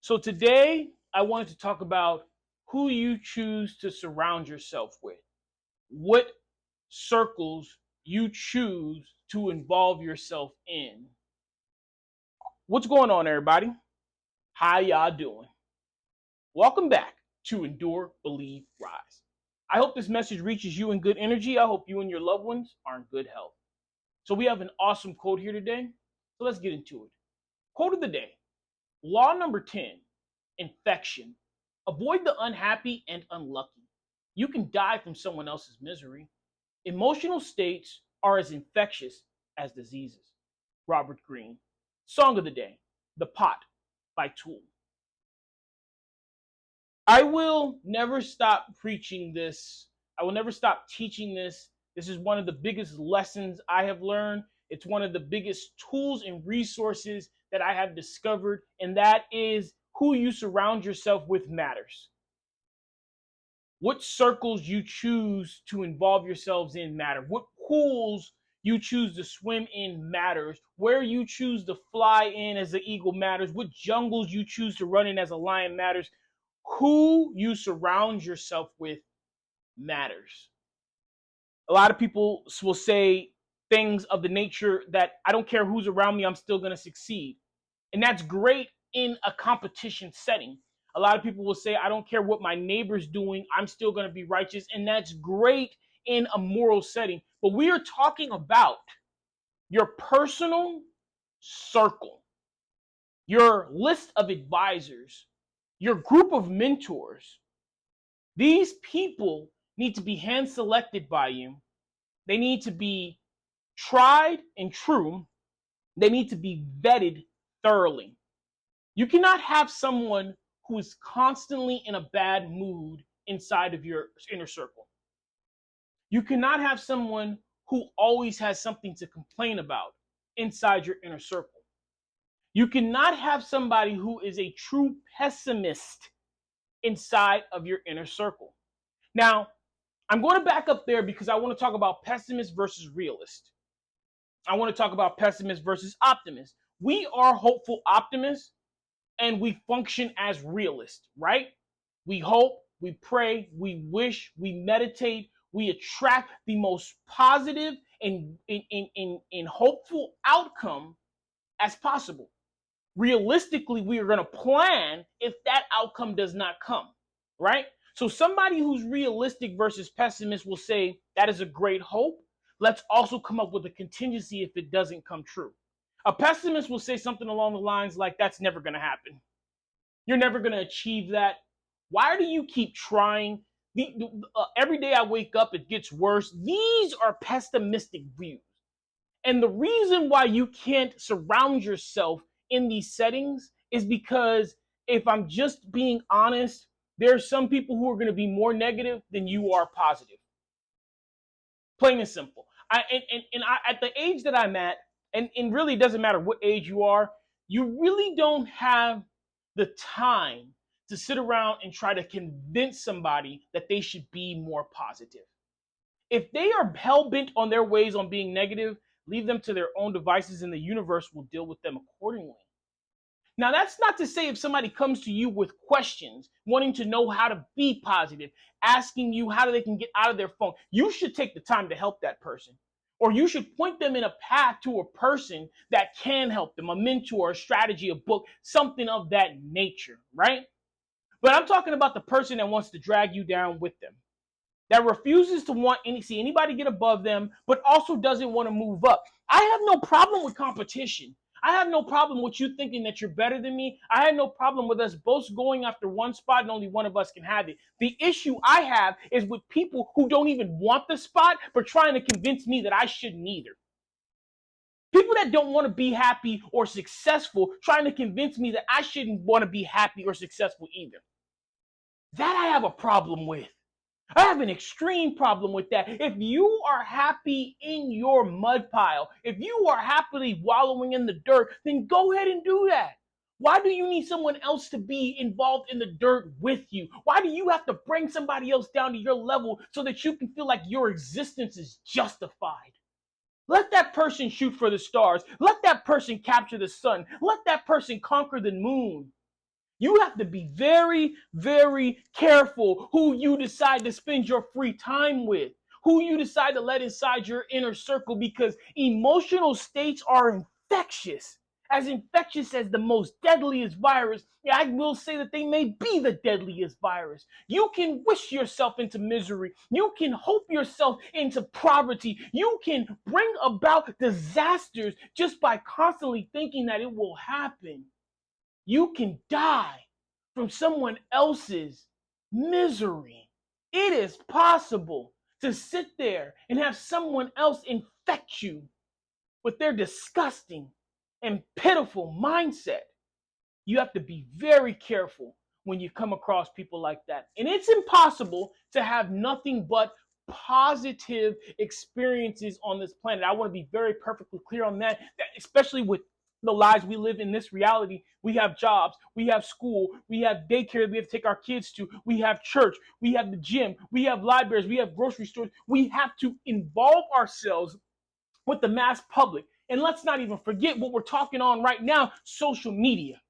So today I wanted to talk about who you choose to surround yourself with, what circles you choose to involve yourself in. What's going on, everybody? How y'all doing? Welcome back to Endure, Believe, Rise. I hope this message reaches you in good energy. I hope you and your loved ones are in good health. So we have an awesome quote here today. So let's get into it. Quote of the day. Law number 10, infection. Avoid the unhappy and unlucky. You can die from someone else's misery. Emotional states are as infectious as diseases. Robert Greene. Song of the day, The Pot by Tool. I will never stop preaching this. I will never stop teaching this. This is one of the biggest lessons I have learned. It's one of the biggest tools and resources that I have discovered, and that is who you surround yourself with matters. What circles you choose to involve yourselves in matter. What pools you choose to swim in matters. Where you choose to fly in as the eagle matters. What jungles you choose to run in as a lion matters. Who you surround yourself with matters. A lot of people will say things of the nature that I don't care who's around me, I'm still going to succeed. And that's great in a competition setting. A lot of people will say, I don't care what my neighbor's doing, I'm still going to be righteous. And that's great in a moral setting. But we are talking about your personal circle, your list of advisors, your group of mentors. These people need to be hand selected by you. They need to be tried and true. They need to be vetted thoroughly. You cannot have someone who is constantly in a bad mood inside of your inner circle. You cannot have someone who always has something to complain about inside your inner circle. You cannot have somebody who is a true pessimist inside of your inner circle. Now, I'm going to back up there because I want to talk about pessimist versus realist. I want to talk about pessimist versus optimist. We are hopeful optimists and we function as realists, right? We hope, we pray, we wish, we meditate, we attract the most positive and hopeful outcome as possible. Realistically, we are going to plan if that outcome does not come, right? So somebody who's realistic versus pessimist will say that is a great hope. Let's also come up with a contingency if it doesn't come true. A pessimist will say something along the lines like, that's never going to happen. You're never going to achieve that. Why do you keep trying? Every day I wake up, it gets worse. These are pessimistic views. And the reason why you can't surround yourself in these settings is because, if I'm just being honest, there are some people who are going to be more negative than you are positive. Plain and simple. At the age that I'm at, and really doesn't matter what age you are, you really don't have the time to sit around and try to convince somebody that they should be more positive. If they are hell-bent on their ways on being negative, leave them to their own devices and the universe will deal with them accordingly. Now, that's not to say if somebody comes to you with questions, wanting to know how to be positive, asking you how they can get out of their phone, you should take the time to help that person. Or you should point them in a path to a person that can help them, a mentor, a strategy, a book, something of that nature, right? But I'm talking about the person that wants to drag you down with them, that refuses to see anybody get above them, but also doesn't want to move up. I have no problem with competition. I have no problem with you thinking that you're better than me. I have no problem with us both going after one spot and only one of us can have it. The issue I have is with people who don't even want the spot, but trying to convince me that I shouldn't either. People that don't want to be happy or successful, trying to convince me that I shouldn't want to be happy or successful either. That I have a problem with. I have an extreme problem with that. If you are happy in your mud pile, if you are happily wallowing in the dirt, then go ahead and do that. Why do you need someone else to be involved in the dirt with you? Why do you have to bring somebody else down to your level so that you can feel like your existence is justified? Let that person shoot for the stars. Let that person capture the sun. Let that person conquer the moon. You have to be very, very careful who you decide to spend your free time with, who you decide to let inside your inner circle, because emotional states are infectious as the most deadliest virus. Yeah, I will say that they may be the deadliest virus. You can wish yourself into misery. You can hope yourself into poverty. You can bring about disasters just by constantly thinking that it will happen. You can die from someone else's misery. It is possible to sit there and have someone else infect you with their disgusting and pitiful mindset. You have to be very careful when you come across people like that. And it's impossible to have nothing but positive experiences on this planet. I want to be very perfectly clear on that, especially with the lives we live in this reality. We have jobs, we have school, we have daycare we have to take our kids to, we have church, we have the gym, we have libraries, we have grocery stores. We have to involve ourselves with the mass public. And let's not even forget what we're talking on right now, social media.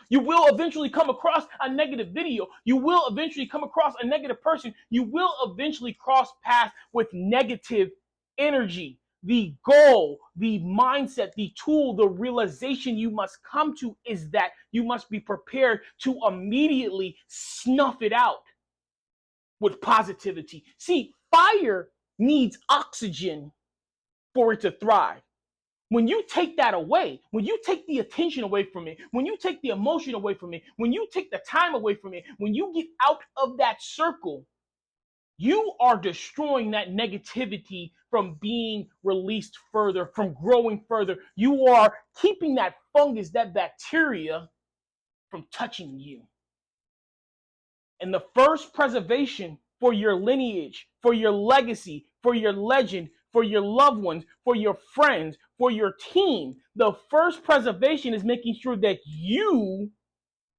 You will eventually come across a negative video. You will eventually come across a negative person. You will eventually cross paths with negative energy. The goal, the mindset, the tool, the realization you must come to is that you must be prepared to immediately snuff it out with positivity. See, fire needs oxygen for it to thrive. When you take that away, when you take the attention away from it, when you take the emotion away from it, when you take the time away from it, when you get out of that circle, you are destroying that negativity from being released further, from growing further. You are keeping that fungus, that bacteria from touching you. And the first preservation for your lineage, for your legacy, for your legend, for your loved ones, for your friends, for your team, the first preservation is making sure that you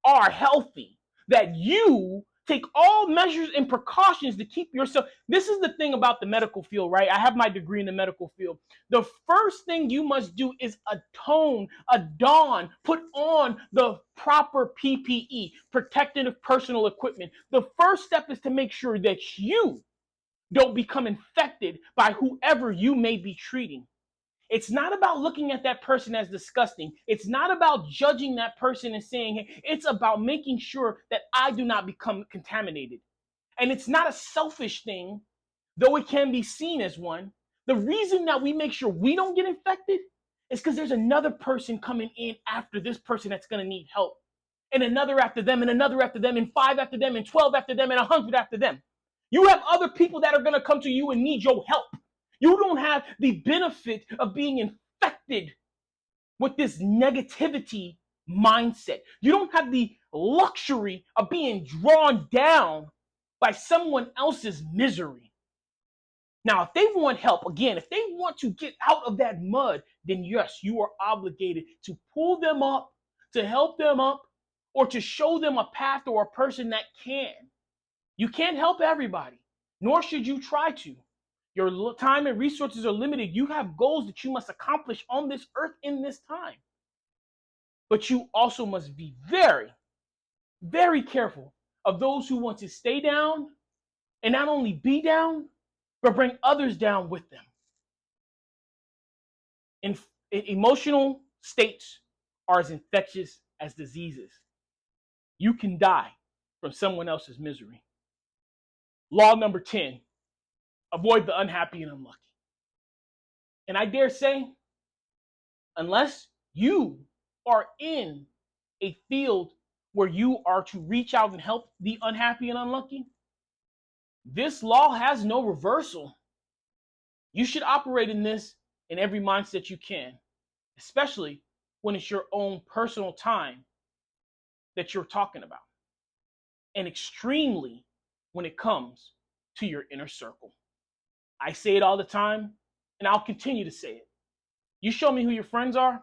are healthy, that you take all measures and precautions to keep yourself. This is the thing about the medical field, right? I have my degree in the medical field. The first thing you must do is put on the proper PPE, protective personal equipment. The first step is to make sure that you don't become infected by whoever you may be treating. It's not about looking at that person as disgusting. It's not about judging that person and saying, hey, it's about making sure that I do not become contaminated. And it's not a selfish thing, though it can be seen as one. The reason that we make sure we don't get infected is because there's another person coming in after this person that's going to need help, and another after them, and another after them, and 5 after them, and 12 after them, and 100 after them. You have other people that are going to come to you and need your help. You don't have the benefit of being infected with this negativity mindset. You don't have the luxury of being drawn down by someone else's misery. Now, if they want help, again, if they want to get out of that mud, then yes, you are obligated to pull them up, to help them up, or to show them a path or a person that can. You can't help everybody, nor should you try to. Your time and resources are limited. You have goals that you must accomplish on this earth in this time. But you also must be very, very careful of those who want to stay down and not only be down, but bring others down with them. Emotional states are as infectious as diseases. You can die from someone else's misery. Law number 10, avoid the unhappy and unlucky. And I dare say, unless you are in a field where you are to reach out and help the unhappy and unlucky, this law has no reversal. You should operate in this in every mindset you can, especially when it's your own personal time that you're talking about, and extremely when it comes to your inner circle. I say it all the time, and I'll continue to say it. You show me who your friends are,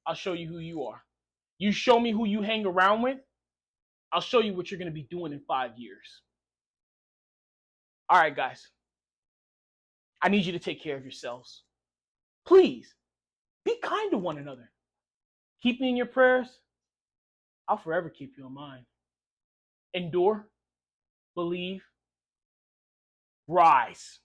I'll show you who you are. You show me who you hang around with, I'll show you what you're going to be doing in 5 years. All right, guys. I need you to take care of yourselves. Please, be kind to one another. Keep me in your prayers. I'll forever keep you in mind. Endure, believe, rise.